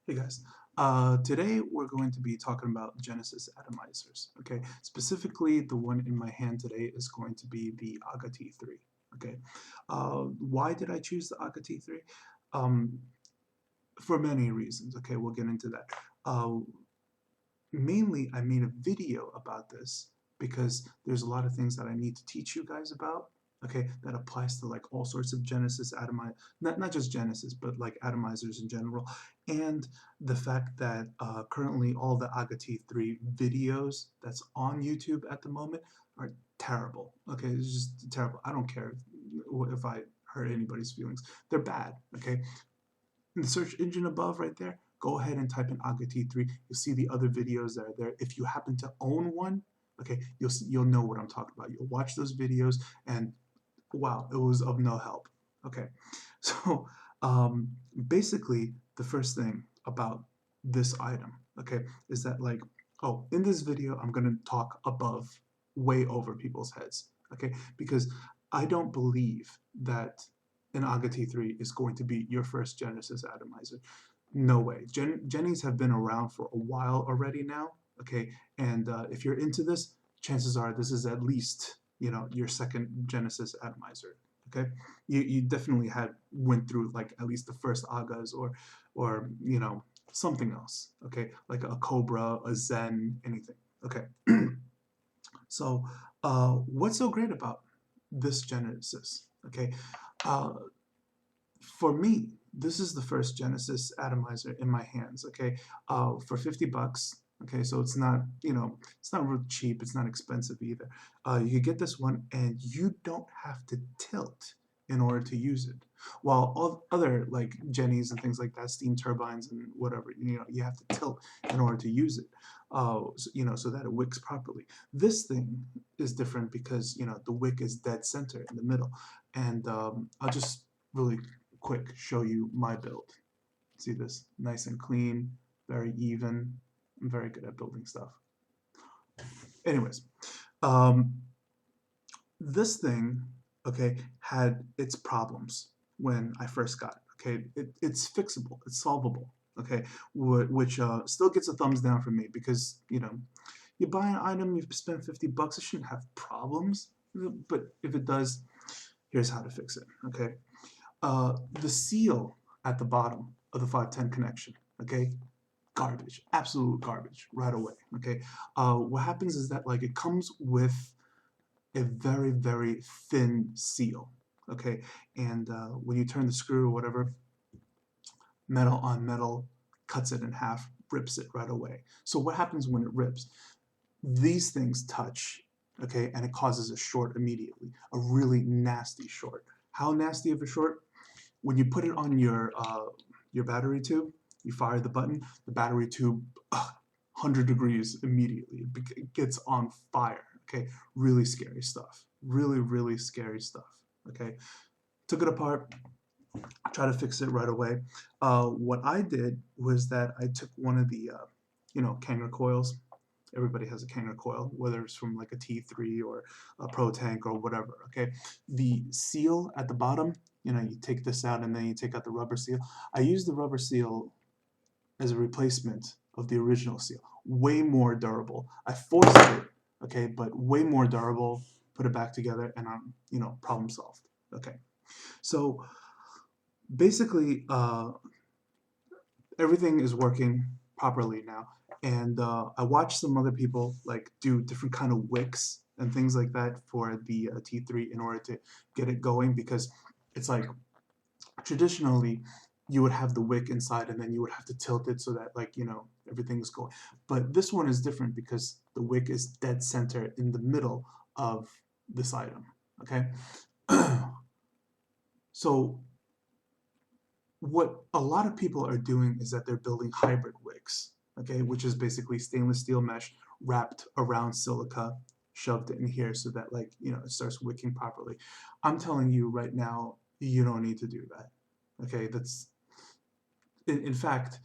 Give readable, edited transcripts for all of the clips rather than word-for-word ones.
Hey guys, today we're going to be talking about Genesis atomizers. Okay, specifically the one in my hand today is going to be the Aga-T3. Okay, why did I choose the Aga-T3? Um, for many reasons. Okay, we'll get into that. Uh, Mainly, I made a video about this because there's a lot of things that I need to teach you guys about. Okay, that applies to like all sorts of Genesis atomizer, not just Genesis, but like atomizers in general, and the fact that currently all the Aga-T3 videos that's on YouTube at the moment are terrible. Okay, it's just terrible. I don't care if I hurt anybody's feelings. They're bad. Okay, in the search engine above right there, go ahead and type in Aga-T3. You'll see the other videos that are there. If you happen to own one, okay, you'll know what I'm talking about. You'll watch those videos and wow, it was of no help. Okay, so basically the first thing about this item, okay, is that like, oh, in this video I'm gonna talk above, way over people's heads, okay, because I don't believe that an Aga-T3 is going to be your first Genesis atomizer. No way. Jennies have been around for a while already now, okay, and if you're into this, chances are this is at least, you know, your second Genesis atomizer. Okay, you definitely had went through like at least the first Agas or you know, something else. Okay, like a Cobra, a Zen, anything. Okay, so what's so great about this Genesis? Okay, uh, for me, this is the first Genesis atomizer in my hands. Okay, for 50 bucks. Okay, so it's not, you know, it's not real cheap. It's not expensive either. You could get this one, and you don't have to tilt in order to use it. While all other like Jennies and things like that, steam turbines and whatever, you know, you have to tilt in order to use it. You know, so that it wicks properly. This thing is different because you know the wick is dead center in the middle, and I'll just really quick show you my build. See this? Nice and clean, very even. I'm very good at building stuff. Anyways, um, this thing, okay, had its problems when I first got it. Okay, it's fixable, it's solvable. Okay, which still gets a thumbs down from me because you know, you buy an item, you spend 50 bucks, it shouldn't have problems. But if it does, here's how to fix it. Okay, the seal at the bottom of the 510 connection, okay, garbage, absolute garbage right away. Okay, what happens is that like it comes with a very thin seal. Okay, and when you turn the screw or whatever, metal on metal cuts it in half, rips it right away. So what happens when it rips? These things touch, okay, and it causes a short immediately, a really nasty short. How nasty of a short? When you put it on your battery tube, you fire the battery tube 100 degrees immediately. It gets on fire. Okay, really scary stuff. Really scary stuff. Okay, took it apart. Try to fix it right away. What I did was that I took one of the you know, Kanger coils. Everybody has a Kanger coil, whether it's from like a T3 or a Pro Tank or whatever. Okay, the seal at the bottom, you know, you take this out and then you take out the rubber seal. I use the rubber seal as a replacement of the original seal. Way more durable. I forced it, okay, but way more durable. Put it back together, and I'm, you know, problem solved. Okay, so basically, everything is working properly now. And I watched some other people like do different kind of wicks and things like that for the T3 in order to get it going because it's like traditionally you would have the wick inside and then you would have to tilt it so that like, you know, everything's going. But this one is different because the wick is dead center in the middle of this item. Okay. So what a lot of people are doing is that they're building hybrid wicks, okay, which is basically stainless steel mesh wrapped around silica, shoved in here so that like, you know, it starts wicking properly. I'm telling you right now, you don't need to do that. Okay, that's in fact,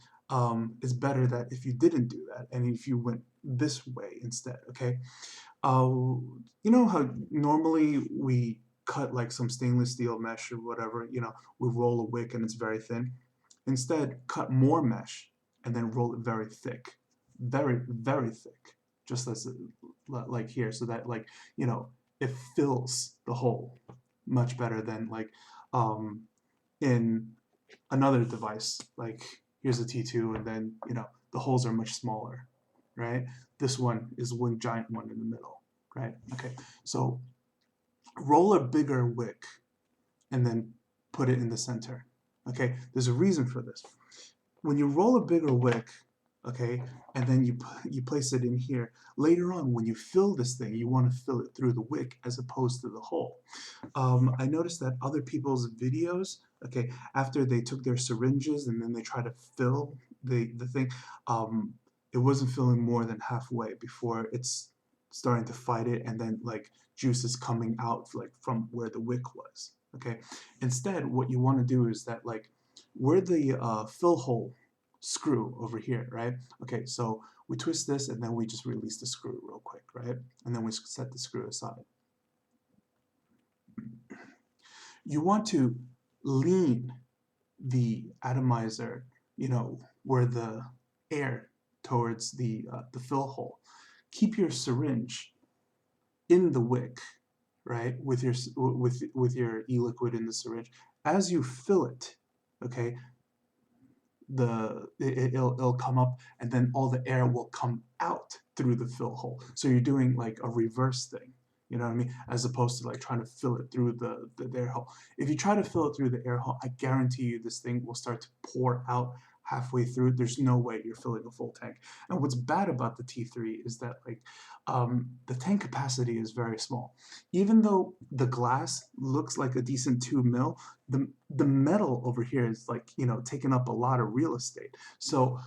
it's better that if you didn't do that and if you went this way instead. Okay, uh, you know how normally we cut like some stainless steel mesh or whatever, you know, we roll a wick and it's very thin. Instead, cut more mesh and then roll it very thick, very, very thick, just as like here, so that like, you know, it fills the hole much better than like in another device. Like here's a T2 and then, you know, the holes are much smaller, right? This one is one giant one in the middle, right? Okay, so roll a bigger wick and then put it in the center. Okay, there's a reason for this. When you roll a bigger wick, okay, and then you place it in here, later on when you fill this thing, you want to fill it through the wick as opposed to the hole. I noticed that other people's videos, okay, after they took their syringes and then they try to fill the thing, it wasn't filling more than halfway before it's starting to fight it, and then like juice is coming out like from where the wick was. Okay, instead, what you want to do is that like where the fill hole screw over here, right? Okay, so we twist this and then we just release the screw real quick, right? And then we set the screw aside. You want to lean the atomizer, you know, where the air towards the fill hole. Keep your syringe in the wick, right, with your e-liquid in the syringe. As you fill it, okay, it'll come up and then all the air will come out through the fill hole. So you're doing like a reverse thing, you know what I mean? As opposed to like trying to fill it through the air hole. If you try to fill it through the air hole, I guarantee you this thing will start to pour out halfway through. There's no way you're filling a full tank. And what's bad about the T3 is that like the tank capacity is very small. Even though the glass looks like a decent 2 mil, the metal over here is like, you know, taking up a lot of real estate. So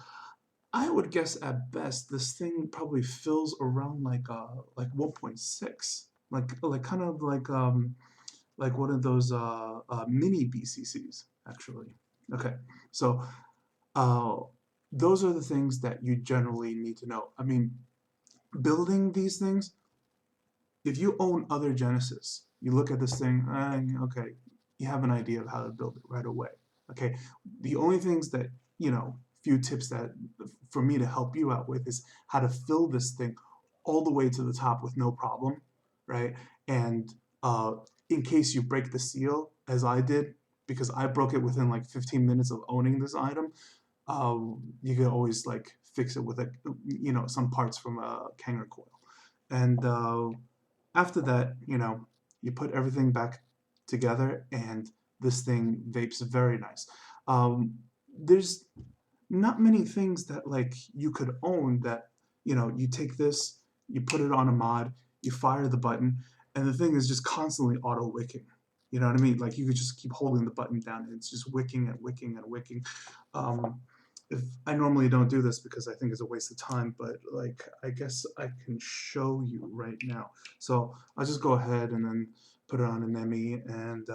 I would guess at best this thing probably fills around like 1.6, like kind of like one of those mini BCCs actually. Okay, so uh, those are the things that you generally need to know. I mean, building these things, if you own other Genesis, you look at this thing, okay, you have an idea of how to build it right away. Okay, the only things that, you know, few tips that for me to help you out with is how to fill this thing all the way to the top with no problem, right? And in case you break the seal, as I did, because I broke it within like 15 minutes of owning this item, you can always like fix it with a, you know, some parts from a Kanger coil. And after that, you know, you put everything back together and this thing vapes very nice. There's not many things that like you could own that, you know, you take this, you put it on a mod, you fire the button, and the thing is just constantly auto wicking. You know what I mean? Like you could just keep holding the button down and it's just wicking and wicking and wicking. If I normally don't do this because I think it's a waste of time, but like I guess I can show you right now. So I'll just go ahead and then put it on an ME and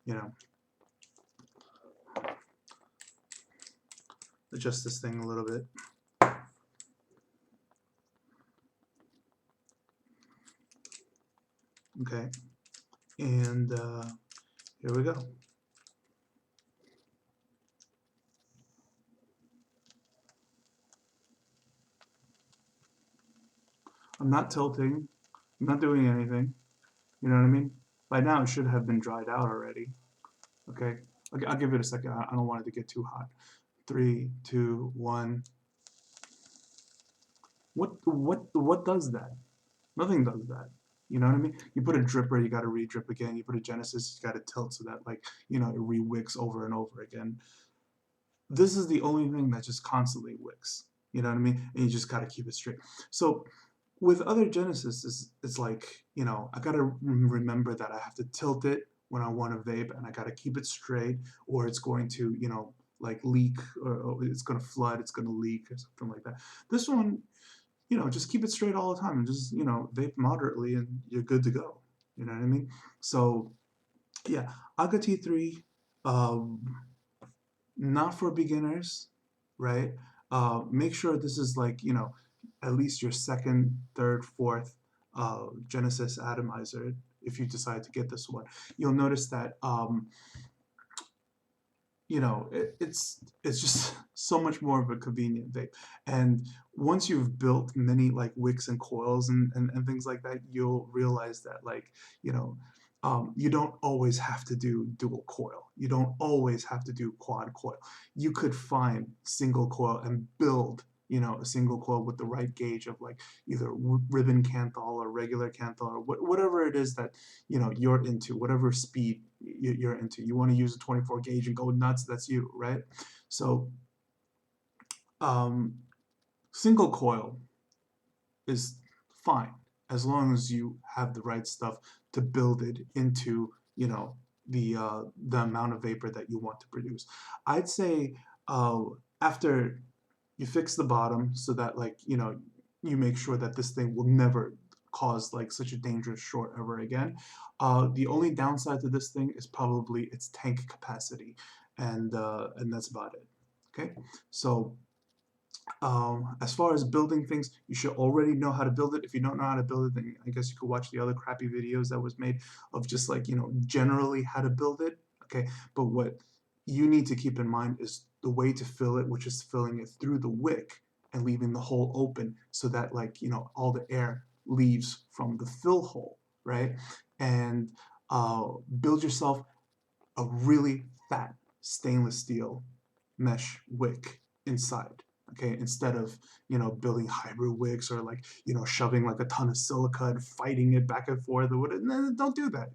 you know, adjust this thing a little bit. Okay, and here we go. I'm not tilting, I'm not doing anything, you know what I mean? By now it should have been dried out already. Okay, I'll give it a second, I don't want it to get too hot. 3, 2, 1. What does that? Nothing does that. You know what I mean? You put a dripper, you got to re-drip again. You put a Genesis, you got to tilt so that like, you know, it re-wicks over and over again. This is the only thing that just constantly wicks. You know what I mean? And you just got to keep it straight. So with other Genesis, it's like, you know, I got to remember that I have to tilt it when I want to vape and I got to keep it straight or it's going to, you know, like leak or it's going to flood, it's going to leak or something like that. This one, you know, just keep it straight all the time and just, you know, vape moderately and you're good to go. You know what I mean? So yeah, Aga-T3, not for beginners, right? Make sure this is like, you know, at least your second, third, fourth Genesis atomizer if you decide to get this one. You'll notice that it's just so much more of a convenient vape. And once you've built many like wicks and coils and things like that, you'll realize that you know you don't always have to do dual coil. You don't always have to do quad coil. You could find single coil and build a single coil with the right gauge of like either ribbon Canthal or regular Canthal or whatever it is that you're into, whatever speed you're into. You want to use a 24 gauge and go nuts, that's you, right? So um, single coil is fine as long as you have the right stuff to build it into the amount of vapor that you want to produce. I'd say after you fix the bottom so that you make sure that this thing will never cause like such a dangerous short ever again. The only downside to this thing is probably its tank capacity, and that's about it. Okay, so as far as building things, you should already know how to build it. If you don't know how to build it, then I guess you could watch the other crappy videos that was made of just like, generally how to build it. Okay, but what you need to keep in mind is the way to fill it, which is filling it through the wick and leaving the hole open so that all the air leaves from the fill hole, right? And build yourself a really fat stainless steel mesh wick inside. Okay, instead of building hybrid wicks or shoving like a ton of silica and fighting it back and forth or whatever. No, don't do that.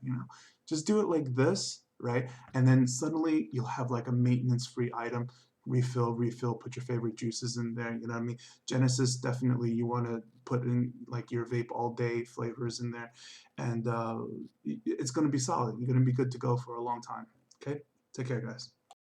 Just do it like this, right? And then suddenly you'll have like a maintenance-free item. Refill, put your favorite juices in there. You know what I mean? Genesis, definitely you want to put in like your vape all day flavors in there, and it's going to be solid. You're going to be good to go for a long time. Okay, take care, guys.